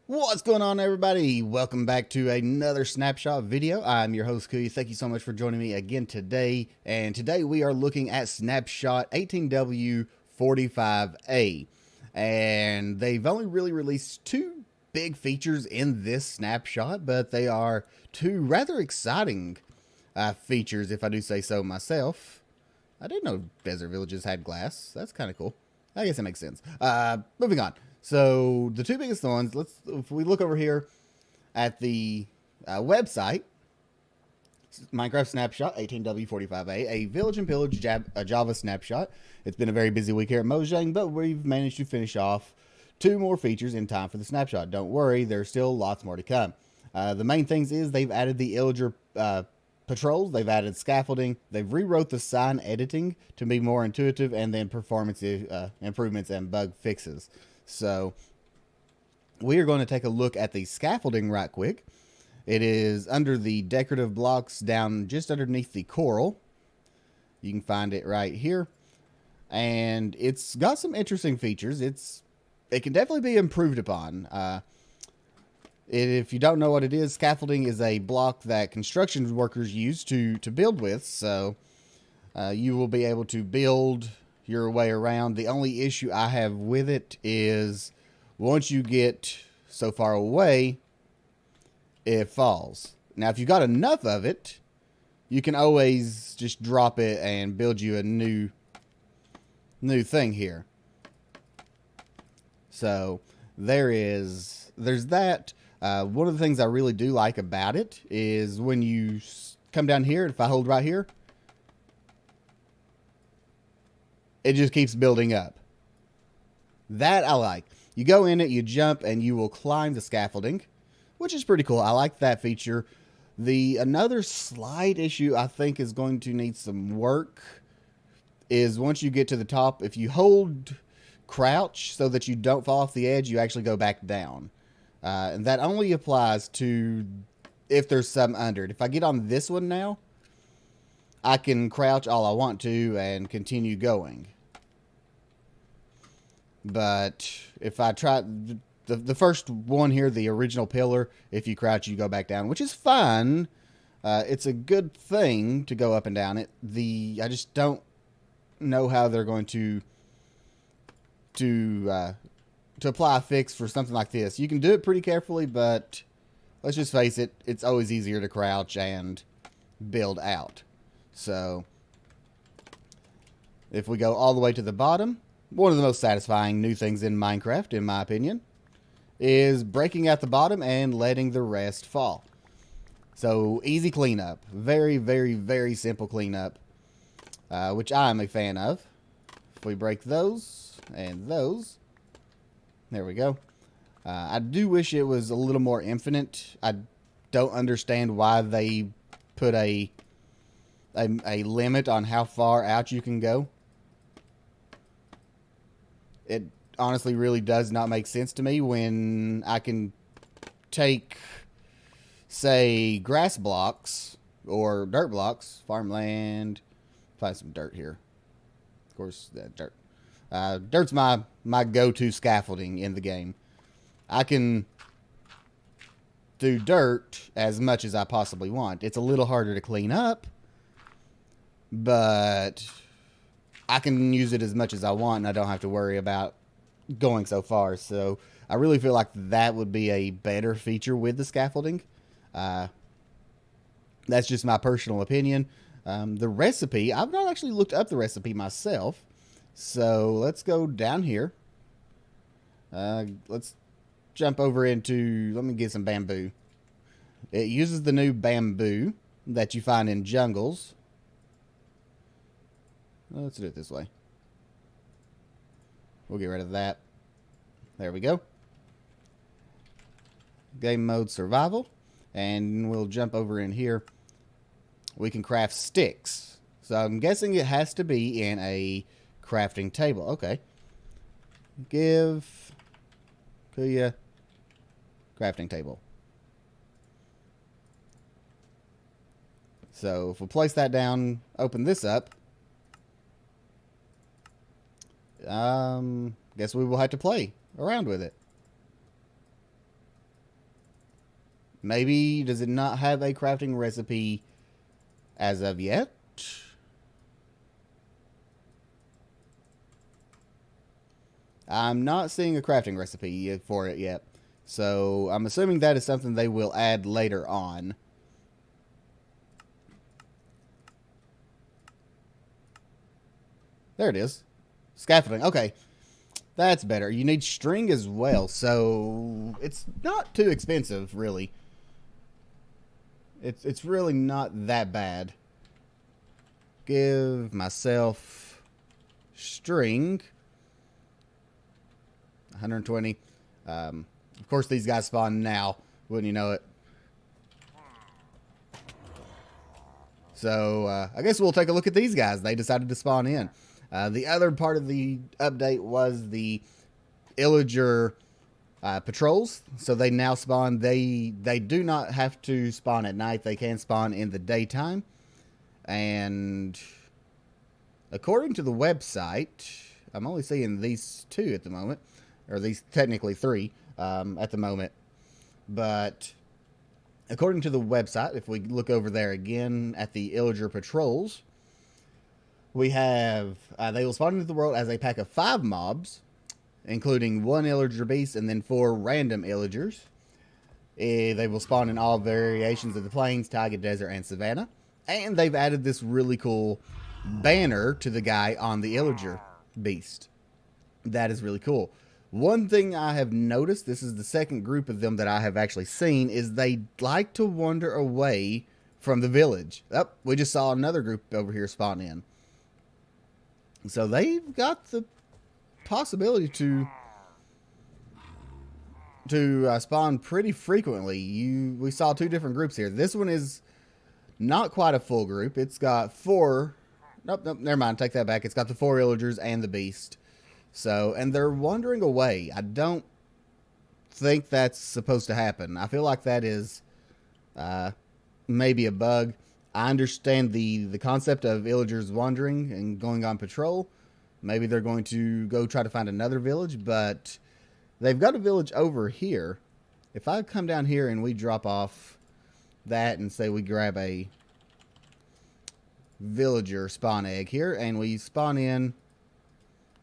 What's going on, everybody? Welcome back to another Snapshot video. I'm your host, Kuya. Thank you so much for joining me again today. And today we are looking at Snapshot 18W45A. And they've only really released two big features in this snapshot, but they are two rather exciting features, if I do say so myself. I didn't know desert villages had glass. That's kind of cool. I guess it makes sense. Moving on. So the two biggest ones, if we look over here at the website, Minecraft Snapshot 18W45A, a Village and Pillage Java snapshot. It's been a very busy week here at Mojang, but we've managed to finish off two more features in time for the snapshot. Don't worry, there's still lots more to come. The main things is they've added the Illager Patrols, they've added scaffolding, they've rewrote the sign editing to be more intuitive, and then performance improvements and bug fixes. So we are going to take a look at the scaffolding right quick. It is under the decorative blocks down just underneath the coral. You can find it right here. And it's got some interesting features. It can definitely be improved upon. If you don't know what it is, scaffolding is a block that construction workers use to build with. So you will be able to build your way around. The only issue I have with it is once you get so far away, it falls. Now, if you got enough of it, you can always just drop it and build you a new thing here. So there's that. One of the things I really do like about it is when you come down here, if I hold right here, it just keeps building up. That I like. You go in it, you jump, and you will climb the scaffolding, which is pretty cool. I like that feature. Another slight issue I think is going to need some work is once you get to the top, if you hold crouch so that you don't fall off the edge, you actually go back down. And that only applies to if there's some under it. If I get on this one now, I can crouch all I want to and continue going. But if I try the first one here, the original pillar, if you crouch, you go back down, which is fine. It's a good thing to go up and down it. I just don't know how they're going to apply a fix for something like this. You can do it pretty carefully, but let's just face it, it's always easier to crouch and build out. So if we go all the way to the bottom, one of the most satisfying new things in Minecraft, in my opinion, is breaking out the bottom and letting the rest fall. So easy cleanup. Very, very, very simple cleanup, which I'm a fan of. If we break those and those, there we go. I do wish it was a little more infinite. I don't understand why they put a limit on how far out you can go. It honestly really does not make sense to me when I can take, say, grass blocks or dirt blocks, farmland, find some dirt here. Of course, dirt. Dirt's my go-to scaffolding in the game. I can do dirt as much as I possibly want. It's a little harder to clean up, but I can use it as much as I want, and I don't have to worry about going so far. So I really feel like that would be a better feature with the scaffolding. That's just my personal opinion. The recipe, I've not actually looked up the recipe myself. So let's go down here. Let's jump over into, let me get some bamboo. It uses the new bamboo that you find in jungles. Let's do it this way. We'll get rid of that. There we go. Game mode survival. And we'll jump over in here. We can craft sticks. So I'm guessing it has to be in a crafting table. Okay. Give Kuya crafting table. So if we place that down, open this up. Guess we will have to play around with it. Maybe, does it not have a crafting recipe as of yet? I'm not seeing a crafting recipe for it yet. So I'm assuming that is something they will add later on. There it is. Scaffolding. Okay. That's better. You need string as well. So it's not too expensive, really. It's really not that bad. Give myself string. 120. Of course, these guys spawn now. Wouldn't you know it? So, I guess we'll take a look at these guys. They decided to spawn in. The other part of the update was the Illager Patrols. So they now spawn. They do not have to spawn at night. They can spawn in the daytime. And according to the website, I'm only seeing these two at the moment. Or these technically three at the moment. But according to the website, if we look over there again at the Illager Patrols, we have, they will spawn into the world as a pack of 5 mobs, including 1 Illager beast and then 4 random Illagers. They will spawn in all variations of the plains, taiga, desert, and savanna. And they've added this really cool banner to the guy on the Illager beast. That is really cool. One thing I have noticed, this is the second group of them that I have actually seen, is they like to wander away from the village. Oh, we just saw another group over here spawn in. So they've got the possibility to spawn pretty frequently. We saw 2 different groups here. This one is not quite a full group. It's got 4... Nope, never mind. Take that back. It's got the 4 Illagers and the beast. So, and they're wandering away. I don't think that's supposed to happen. I feel like that is maybe a bug. I understand the concept of Illagers wandering and going on patrol. Maybe they're going to go try to find another village, but they've got a village over here. If I come down here and we drop off that and say we grab a villager spawn egg here and we spawn in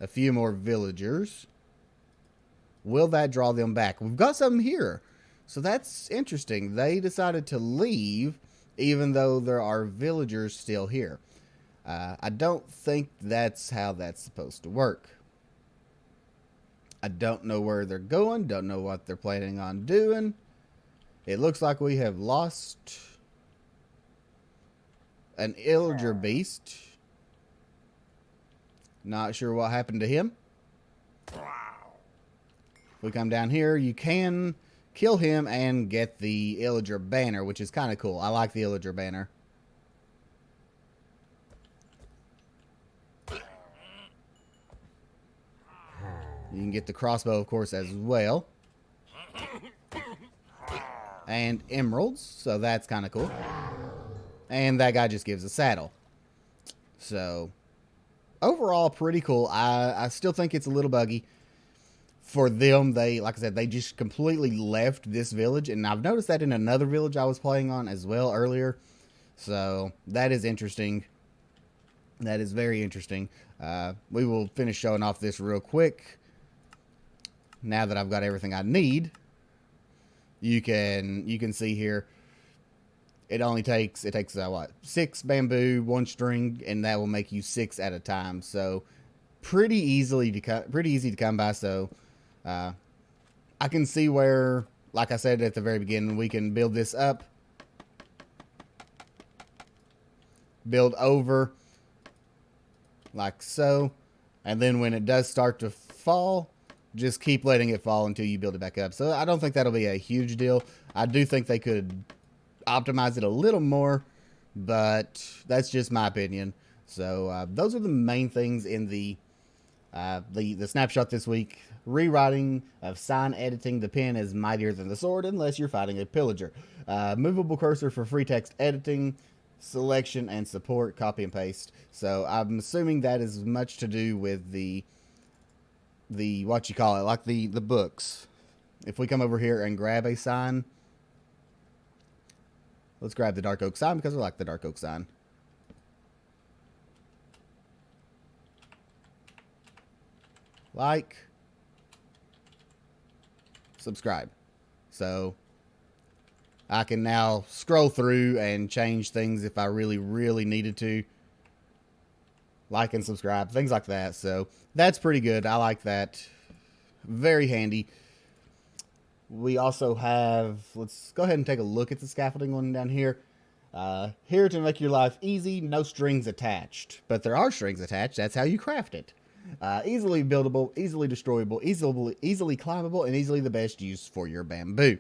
a few more villagers, will that draw them back? We've got some here. So that's interesting. They decided to leave even though there are villagers still here. I don't think that's how that's supposed to work. I don't know where they're going. Don't know what they're planning on doing. It looks like we have lost an Illager beast. Not sure what happened to him. If we come down here, you can kill him and get the Illager banner, which is kind of cool. I like the Illager banner. You can get the crossbow, of course, as well. And emeralds, so that's kind of cool. And that guy just gives a saddle. So overall, pretty cool. I still think it's a little buggy. For them, like I said, they just completely left this village. And I've noticed that in another village I was playing on as well earlier. So that is interesting. That is very interesting. We will finish showing off this real quick. Now that I've got everything I need, you can see here. It takes what, 6 bamboo, 1 string, and that will make you 6 at a time. So pretty easy to come by. So I can see where, like I said at the very beginning, we can build this up, build over like so, and then when it does start to fall, just keep letting it fall until you build it back up. So I don't think that'll be a huge deal. I do think they could optimize it a little more, but that's just my opinion. So those are the main things in the snapshot this week. Rewriting of sign editing. The pen is mightier than the sword unless you're fighting a pillager. Movable cursor for free text editing, selection, and support. Copy and paste. So I'm assuming that is much to do with the what you call it, like the books. If we come over here and grab a sign, Let's grab the dark oak sign because I like the dark oak sign. Like, subscribe. So I can now scroll through and change things if I really, really needed to. Like and subscribe, things like that. So that's pretty good. I like that. Very handy. We also have, let's go ahead and take a look at the scaffolding one down here. Here to make your life easy, no strings attached. But there are strings attached. That's how you craft it. Easily buildable, easily destroyable, easily climbable, and easily the best use for your bamboo.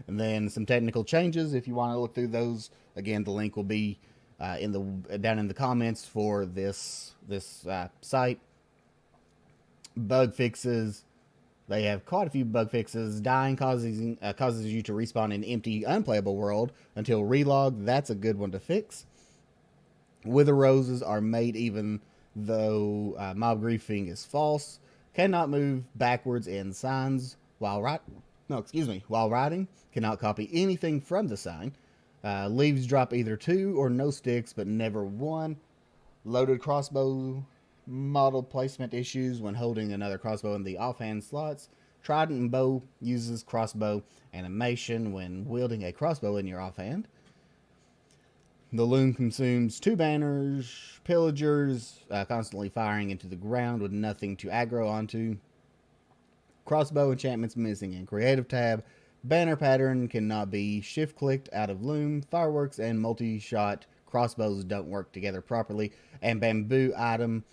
And then some technical changes. If you want to look through those, again, the link will be down in the comments for this site. Bug fixes. They have quite a few bug fixes. Dying causes you to respawn in empty, unplayable world until relog. That's a good one to fix. Wither roses are made even though mob griefing is false. Cannot move backwards in signs while riding. Cannot copy anything from the sign. Leaves drop either 2 or no sticks, but never 1. Loaded crossbow model placement issues when holding another crossbow in the offhand slots. Trident bow uses crossbow animation when wielding a crossbow in your offhand. The loom consumes 2 banners. Pillagers constantly firing into the ground with nothing to aggro onto. Crossbow enchantments missing in creative tab. Banner pattern cannot be shift clicked out of loom. Fireworks and multi-shot crossbows don't work together properly. And bamboo item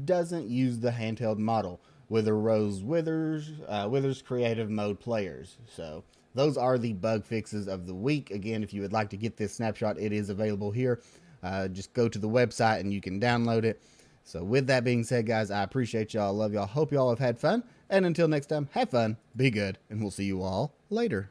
doesn't use the handheld model. Wither rose withers creative mode players. So those are the bug fixes of the week. Again, if you would like to get this snapshot, it is available here. Just go to the website and you can download it. So with that being said, guys, I appreciate y'all. Love y'all. Hope y'all have had fun. And until next time, have fun, be good, and we'll see you all later.